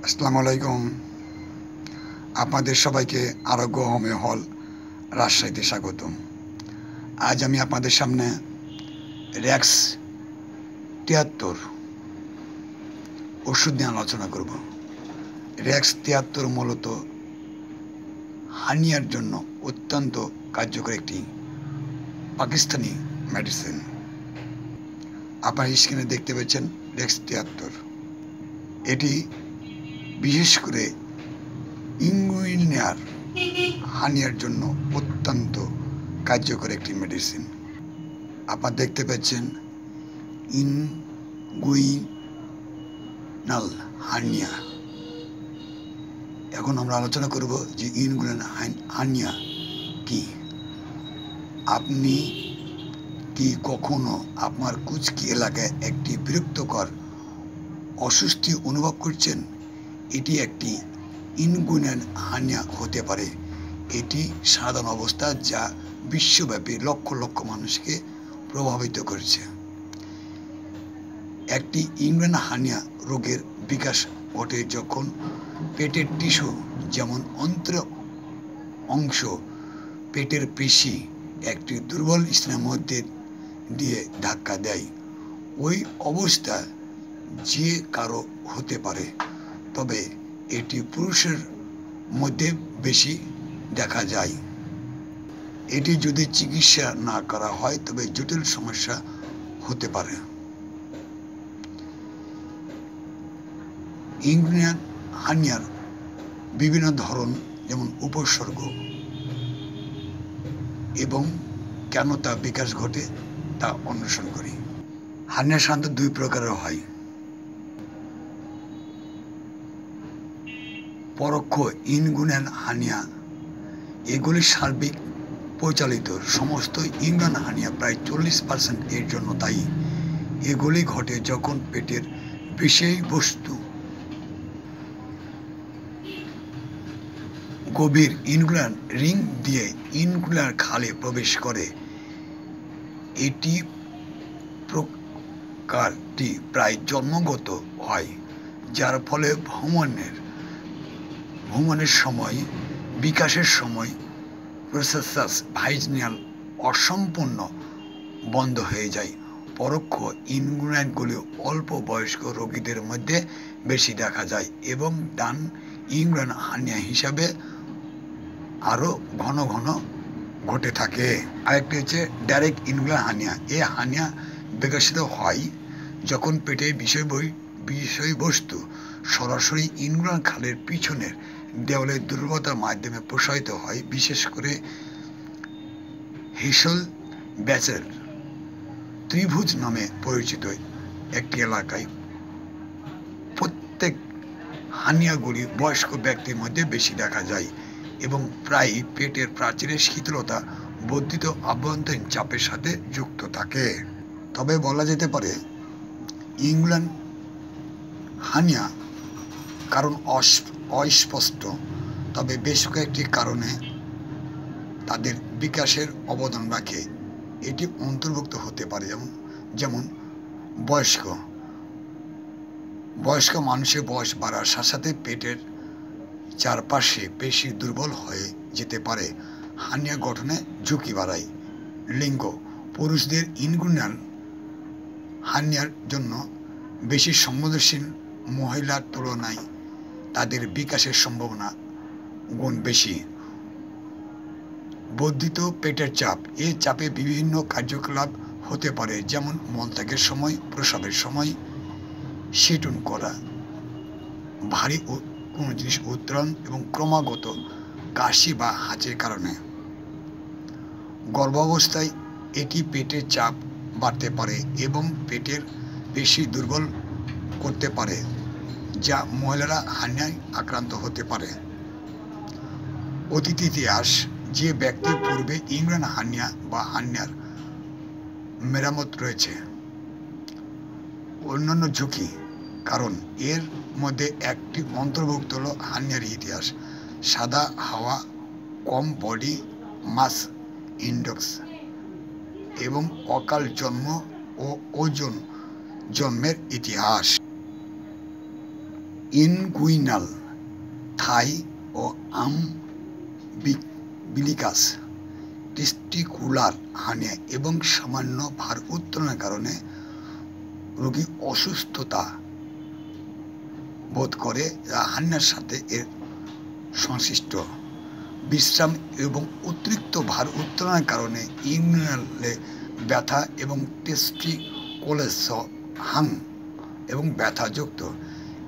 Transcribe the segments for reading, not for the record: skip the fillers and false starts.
আসসালামু আলাইকুম। আপনাদের সবাইকে আরোগ্য হোমিও হল রাজশাহীতে স্বাগতম। আজ আমি আপনাদের সামনে র্যাক্স ৭৩ ওষুধ নিয়ে আলোচনা করব। র্যাক্স ৭৩ মূলত হার্নিয়ার জন্য অত্যন্ত কার্যকর একটি পাকিস্তানি মেডিসিন। আপনার স্ক্রিনে দেখতে পাচ্ছেন র্যাক্স ৭৩। এটি বিশেষ করে ইনগুইনাল হার্নিয়ার জন্য অত্যন্ত কার্যকর একটি মেডিসিন। আপনারা দেখতে পাচ্ছেন ইনগুইনাল হার্নিয়া। এখন আমরা আলোচনা করব যে ইনগুইনাল হার্নিয়া কি। আপনি কি কখনো আপনার কুচকি এলাকায় একটি বিরক্তকর অস্বস্তি অনুভব করছেন? এটি একটি ইনগুইনাল হার্নিয়া হতে পারে। এটি সাধারণ অবস্থা যা বিশ্বব্যাপী লক্ষ লক্ষ মানুষকে প্রভাবিত করেছে। একটি ইনগুইনাল হার্নিয়া রোগের বিকাশ ঘটে যখন পেটের টিস্যু যেমন অন্তর অংশ পেটের পেশি একটি দুর্বল স্থানের মধ্যে দিয়ে ধাক্কা দেয়। ওই অবস্থা যে কারো হতে পারে, তবে এটি পুরুষের মধ্যে বেশি দেখা যায়। এটি যদি চিকিৎসা না করা হয় তবে জটিল সমস্যা হতে পারে। ইনগুইনাল হার্নিয়ার বিভিন্ন ধরন, যেমন উপসর্গ এবং কেন তা বিকাশ ঘটে তা অন্বেষণ করি। হার্নিয়া সাধারণত দুই প্রকারের হয়: পরোক্ষ ইনগুইনাল হার্নিয়া। এগুলি সার্বিক পরিচালিত। সমস্ত ইনগুইনাল হার্নিয়া প্রায় 40% এর জন্য দায়ী। এগুলি ঘটে যখন পেটের বিষয়বস্তু গভীর ইনগুইনাল রিং দিয়ে ইনগুইনাল খালে প্রবেশ করে। এটি প্রকারটি প্রায় জন্মগত হয়, যার ফলে ভ্রমণের সময়, বিকাশের সময় প্রসেসাস ভাইজিনাল অসম্পূর্ণ বন্ধ হয়ে যায়। পরোক্ষ ইনগুইনালগুলি অল্প বয়স্ক রোগীদের মধ্যে বেশি দেখা যায় এবং ডান ইনগুইনাল হার্নিয়া হিসাবে আরও ঘন ঘন ঘটে থাকে। আরেকটি হচ্ছে ডাইরেক্ট ইনগুইনাল হার্নিয়া। এই হার্নিয়া বিকশিত হয় যখন পেটের বিষয়বস্তু সরাসরি ইনগুইনাল খালের পিছনের দেওয়ালের দুর্বলতার মাধ্যমে প্রসারিত হয়, বিশেষ করে হেসল ব্যাচের ত্রিভুজ নামে পরিচিত একটি এলাকায়। প্রত্যেক হার্নিয়াগুলি বয়স্ক ব্যক্তির মধ্যে বেশি দেখা যায় এবং প্রায় পেটের প্রাচীরের শীতলতা বর্ধিত আভ্যন্তরীণ চাপের সাথে যুক্ত থাকে। তবে বলা যেতে পারে ইনগুইনাল হার্নিয়া কারণ অস্পষ্ট, তবে বেশ কয়েকটি কারণে তাদের বিকাশের অবদান রাখে। এটি অন্তর্ভুক্ত হতে পারে যেমন বয়স্ক মানুষের বয়স বাড়ার সাথে সাথে পেটের চারপাশে পেশি দুর্বল হয়ে যেতে পারে, হার্নিয়া গঠনে ঝুঁকি বাড়ায়। লিঙ্গ: পুরুষদের ইনগুইনাল হার্নিয়ার জন্য বেশি সংবেদনশীল। মহিলার তুলনায় তাদের বিকাশের সম্ভাবনা গুণ বেশি। বর্ধিত পেটের চাপ: এই চাপে বিভিন্ন কার্যকলাপ হতে পারে, যেমন মলত্যাগের সময়, প্রসবের সময়, সেটুন করা, ভারী কোনো জিনিস উত্তোলন এবং ক্রমাগত কাশি বা হাঁচির কারণে। গর্ভাবস্থায় এটি পেটের চাপ বাড়তে পারে এবং পেটের পেশি দুর্বল করতে পারে, যা মহিলারা হার্নিয়ায় আক্রান্ত হতে পারে। অতীত ইতিহাস: যে ব্যক্তির পূর্বে ইনগুইনাল হার্নিয়া বা হার্নিয়ার মেরামত রয়েছে। অন্যান্য ঝুঁকি কারণ এর মধ্যে একটি অন্তর্ভুক্ত হল হার্নিয়ার ইতিহাস, সাদা হাওয়া, কম বডি মাস ইন্ডেক্স এবং অকাল জন্ম ও ওজন জন্মের ইতিহাস। ইনগুইনাল থাই ও আমবিলিকাস টেস্টিকুলার হার্নিয়া এবং সামান্য ভার উত্তোলনের কারণে রোগী অসুস্থতা বোধ করে, যা হার্নিয়ার সাথে এর সংশ্লিষ্ট। বিশ্রাম এবং অতিরিক্ত ভার উত্তোলনের কারণে ইনগুইনালে ব্যথা এবং টেস্টিকুলাস হাং এবং ব্যথাযুক্ত।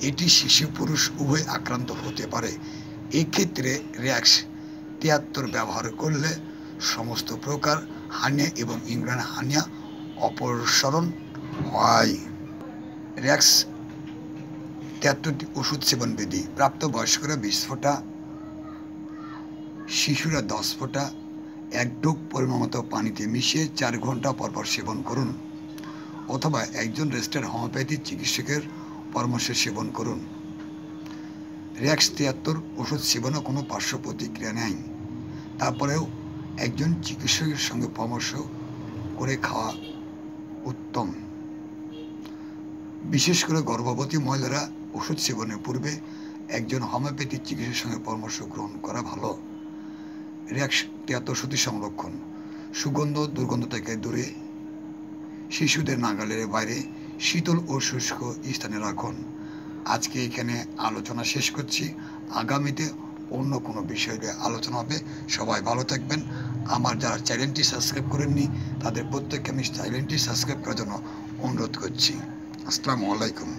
এটি শিশু পুরুষ উভয় আক্রান্ত হতে পারে। এক্ষেত্রে র্যাক্স 73 ব্যবহার করলে সমস্ত প্রকার হার্নিয়া এবং ইনগুইনাল হার্নিয়া অপসারণ হয়। র্যাক্স 73টি ওষুধ সেবন বিধি: প্রাপ্তবয়স্করা 20 ফোঁটা, শিশুরা 10 ফোঁটা 1 ডোপ পরিমাণমতো পানিতে মিশিয়ে 4 ঘন্টা পরপর সেবন করুন, অথবা একজন রেজিস্টার্ড হোমিওপ্যাথি চিকিৎসকের পরামর্শ সেবন করুন। র্যাক্স 73 ওষুধ সেবনে কোনো পার্শ্ব প্রতিক্রিয়া নেই, তারপরেও একজন চিকিৎসকের সঙ্গে পরামর্শ করে খাওয়া উত্তম। বিশেষ করে গর্ভবতী মহিলারা ওষুধ সেবনের পূর্বে একজন হোমিওপ্যাথি চিকিৎসকের সঙ্গে পরামর্শ গ্রহণ করা ভালো। র্যাক্স 73 ওষুধি সংরক্ষণ: সুগন্ধ দুর্গন্ধ থেকে দূরে, শিশুদের নাগালের বাইরে, শীতল ও শুষ্ক স্থানে রাখুন। আজকে এখানে আলোচনা শেষ করছি। আগামীতে অন্য কোনো বিষয় নিয়ে আলোচনা হবে। সবাই ভালো থাকবেন। আমার যারা চ্যানেলটি সাবস্ক্রাইব করেননি তাদের প্রত্যেককে আমি চ্যানেলটি সাবস্ক্রাইব করার জন্য অনুরোধ করছি। আসসালামু আলাইকুম।